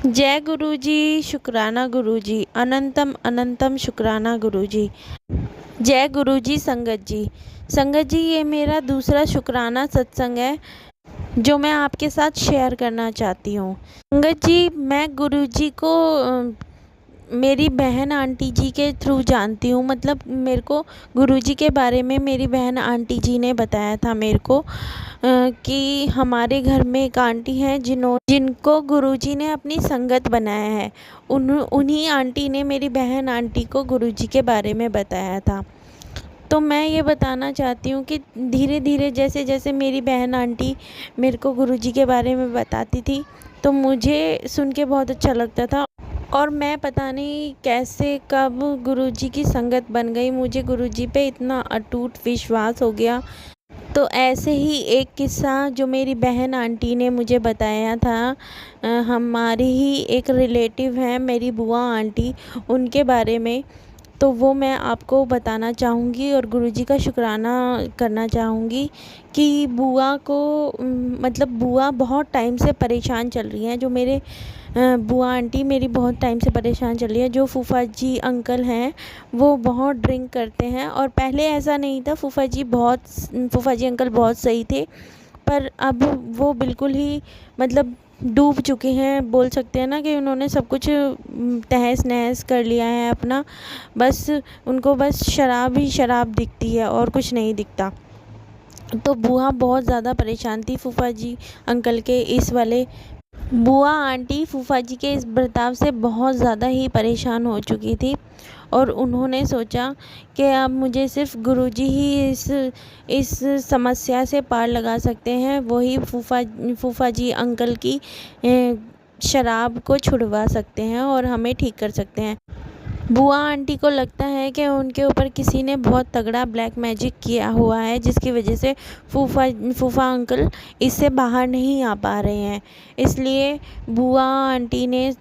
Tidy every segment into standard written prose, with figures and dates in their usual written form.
जय गुरुजी, शुक्राना गुरुजी, अनंतम अनंतम शुक्राना गुरुजी। जय गुरुजी। संगत जी, ये मेरा दूसरा शुक्राना सत्संग है जो मैं आपके साथ शेयर करना चाहती हूँ। संगत जी, मैं गुरुजी को मेरी बहन आंटी जी के थ्रू जानती हूँ। मतलब मेरे को गुरुजी के बारे में मेरी बहन आंटी जी ने बताया था मेरे को कि हमारे घर में एक आंटी हैं जिनको गुरुजी ने अपनी संगत बनाया है। उन्हीं आंटी ने मेरी बहन आंटी को गुरुजी के बारे में बताया था। तो मैं ये बताना चाहती हूँ कि धीरे धीरे जैसे जैसे मेरी बहन आंटी मेरे को गुरुजी के बारे में बताती थी तो मुझे सुन के बहुत अच्छा लगता था। और मैं पता नहीं कैसे कब गुरुजी की संगत बन गई, मुझे गुरुजी पे इतना अटूट विश्वास हो गया। तो ऐसे ही एक किस्सा जो मेरी बहन आंटी ने मुझे बताया था, हमारी ही एक रिलेटिव है मेरी बुआ आंटी, उनके बारे में। तो वो मैं आपको बताना चाहूँगी और गुरुजी का शुक्राना करना चाहूँगी कि बुआ को मतलब बुआ बहुत टाइम से परेशान चल रही हैं। जो मेरे बुआ आंटी मेरी बहुत टाइम से परेशान चल रही है। जो फूफा जी अंकल हैं वो बहुत ड्रिंक करते हैं, और पहले ऐसा नहीं था। फूफा जी अंकल बहुत सही थे, पर अब वो बिल्कुल ही मतलब डूब चुके हैं। बोल सकते हैं ना कि उन्होंने सब कुछ तहस नहस कर लिया है अपना। बस उनको बस शराब ही शराब दिखती है और कुछ नहीं दिखता। तो बुआ बहुत ज़्यादा परेशान थी फूफा जी अंकल के इस वाले। बुआ आंटी फूफा जी के इस बर्ताव से बहुत ज़्यादा ही परेशान हो चुकी थी, और उन्होंने सोचा कि अब मुझे सिर्फ गुरुजी ही इस समस्या से पार लगा सकते हैं। वही फूफा जी अंकल की शराब को छुड़वा सकते हैं और हमें ठीक कर सकते हैं। बुआ आंटी को लगता है कि उनके ऊपर किसी ने बहुत तगड़ा ब्लैक मैजिक किया हुआ है, जिसकी वजह से फूफा अंकल इससे बाहर नहीं आ पा रहे हैं। इसलिए बुआ आंटी ने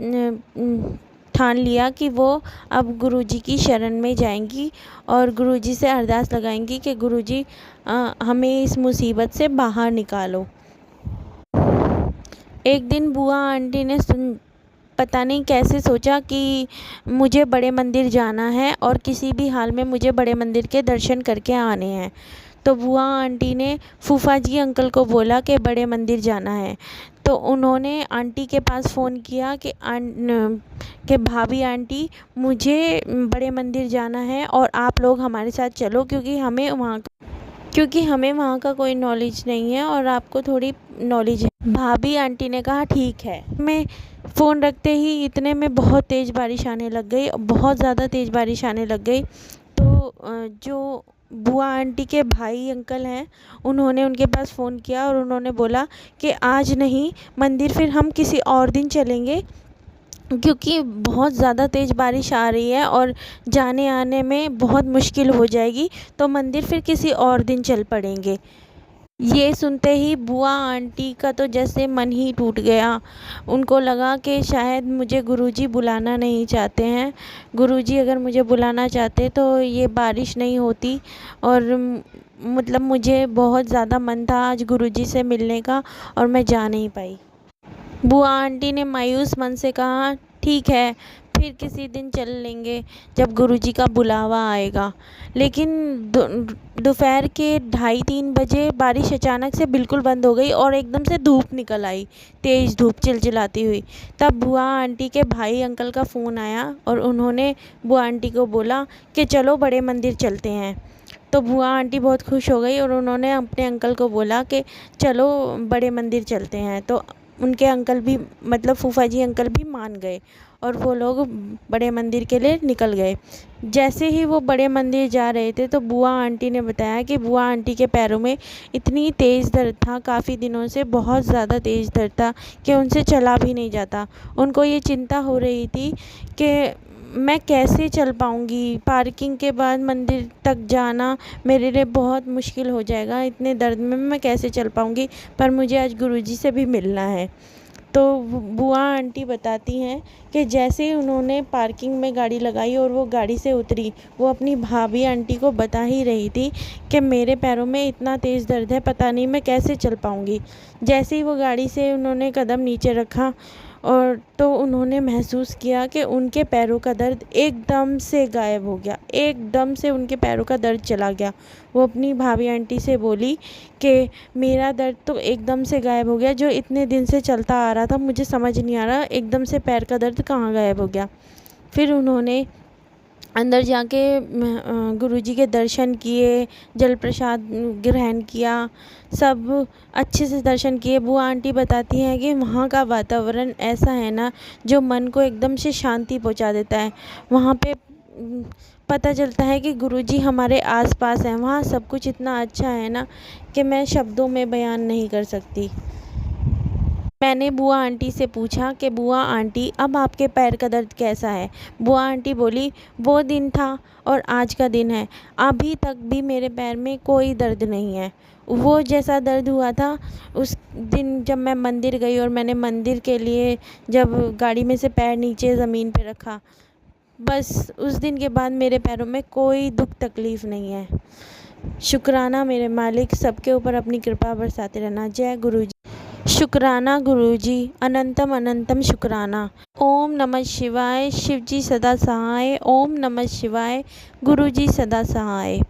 ठान लिया कि वो अब गुरुजी की शरण में जाएंगी और गुरुजी से अरदास लगाएंगी कि गुरुजी हमें इस मुसीबत से बाहर निकालो। एक दिन बुआ आंटी ने पता नहीं कैसे सोचा कि मुझे बड़े मंदिर जाना है और किसी भी हाल में मुझे बड़े मंदिर के दर्शन करके आने हैं। तो बुआ आंटी ने फूफा जी अंकल को बोला कि बड़े मंदिर जाना है। तो उन्होंने आंटी के पास फ़ोन किया कि भाभी आंटी, मुझे बड़े मंदिर जाना है और आप लोग हमारे साथ चलो, क्योंकि हमें वहाँ का कोई नॉलेज नहीं है और आपको थोड़ी नॉलेज है। भाभी आंटी ने कहा ठीक है। मैं फ़ोन रखते ही इतने में बहुत तेज़ बारिश आने लग गई, बहुत ज़्यादा तेज़ बारिश आने लग गई। तो जो बुआ आंटी के भाई अंकल हैं उन्होंने उनके पास फ़ोन किया और उन्होंने बोला कि आज नहीं, मंदिर फिर हम किसी और दिन चलेंगे, क्योंकि बहुत ज़्यादा तेज़ बारिश आ रही है और जाने आने में बहुत मुश्किल हो जाएगी। तो मंदिर फिर किसी और दिन चल पड़ेंगे। ये सुनते ही बुआ आंटी का तो जैसे मन ही टूट गया। उनको लगा कि शायद मुझे गुरुजी बुलाना नहीं चाहते हैं। गुरुजी अगर मुझे बुलाना चाहते तो ये बारिश नहीं होती। और मतलब मुझे बहुत ज़्यादा मन था आज गुरुजी से मिलने का, और मैं जा नहीं पाई। बुआ आंटी ने मायूस मन से कहा ठीक है, फिर किसी दिन चल लेंगे जब गुरुजी का बुलावा आएगा। लेकिन दोपहर के 2:30-3 बजे बारिश अचानक से बिल्कुल बंद हो गई और एकदम से धूप निकल आई, तेज़ धूप चिलचिलाती हुई। तब बुआ आंटी के भाई अंकल का फ़ोन आया और उन्होंने बुआ आंटी को बोला कि चलो बड़े मंदिर चलते हैं। तो बुआ आंटी बहुत खुश हो गई और उन्होंने अपने अंकल को बोला कि चलो बड़े मंदिर चलते हैं। तो उनके अंकल भी मतलब फूफा जी अंकल भी मान गए और वो लोग बड़े मंदिर के लिए निकल गए। जैसे ही वो बड़े मंदिर जा रहे थे तो बुआ आंटी ने बताया कि बुआ आंटी के पैरों में इतनी तेज़ दर्द था, काफ़ी दिनों से बहुत ज़्यादा तेज़ दर्द था कि उनसे चला भी नहीं जाता। उनको ये चिंता हो रही थी कि मैं कैसे चल पाऊँगी, पार्किंग के बाद मंदिर तक जाना मेरे लिए बहुत मुश्किल हो जाएगा, इतने दर्द में मैं कैसे चल पाऊँगी, पर मुझे आज गुरुजी से भी मिलना है। तो बुआ आंटी बताती हैं कि जैसे ही उन्होंने पार्किंग में गाड़ी लगाई और वो गाड़ी से उतरी, वो अपनी भाभी आंटी को बता ही रही थी कि मेरे पैरों में इतना तेज़ दर्द है, पता नहीं मैं कैसे चल पाऊँगी। जैसे ही वो गाड़ी से उन्होंने कदम नीचे रखा, और तो उन्होंने महसूस किया कि उनके पैरों का दर्द एकदम से गायब हो गया, एकदम से उनके पैरों का दर्द चला गया। वो अपनी भाभी आंटी से बोली कि मेरा दर्द तो एकदम से गायब हो गया, जो इतने दिन से चलता आ रहा था मुझे समझ नहीं आ रहा एकदम से पैर का दर्द कहाँ गायब हो गया। फिर उन्होंने अंदर जाके गुरुजी के दर्शन किए, जल प्रसाद ग्रहण किया, सब अच्छे से दर्शन किए। बुआ आंटी बताती हैं कि वहाँ का वातावरण ऐसा है ना जो मन को एकदम से शांति पहुँचा देता है। वहाँ पे पता चलता है कि गुरुजी हमारे आसपास हैं। वहाँ सब कुछ इतना अच्छा है ना कि मैं शब्दों में बयान नहीं कर सकती। मैंने बुआ आंटी से पूछा कि बुआ आंटी अब आपके पैर का दर्द कैसा है। बुआ आंटी बोली वो दिन था और आज का दिन है, अभी तक भी मेरे पैर में कोई दर्द नहीं है। वो जैसा दर्द हुआ था उस दिन जब मैं मंदिर गई और मैंने मंदिर के लिए जब गाड़ी में से पैर नीचे ज़मीन पे रखा, बस उस दिन के बाद मेरे पैरों में कोई दुख तकलीफ़ नहीं है। शुक्राना मेरे मालिक, सबके ऊपर अपनी कृपा बरसाते रहना। जय गुरुजी। शुक्राना गुरुजी, अनंतम अनंतम शुक्राना। ओम नमः शिवाय, शिवजी सदा सहाय। ओम नमः शिवाय, गुरुजी सदा सहाय।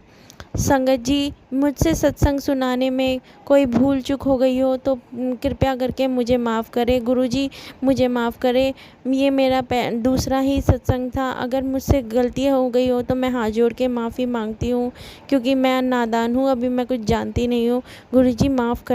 संगत जी, मुझसे सत्संग सुनाने में कोई भूल चूक हो गई हो तो कृपया करके मुझे माफ़ करें। गुरुजी मुझे माफ़ करें, ये मेरा दूसरा ही सत्संग था। अगर मुझसे गलती हो गई हो तो मैं हाथ जोड़ के माफ़ी मांगती हूँ, क्योंकि मैं नादान हूँ, अभी मैं कुछ जानती नहीं हूँ। गुरुजी माफ़ कर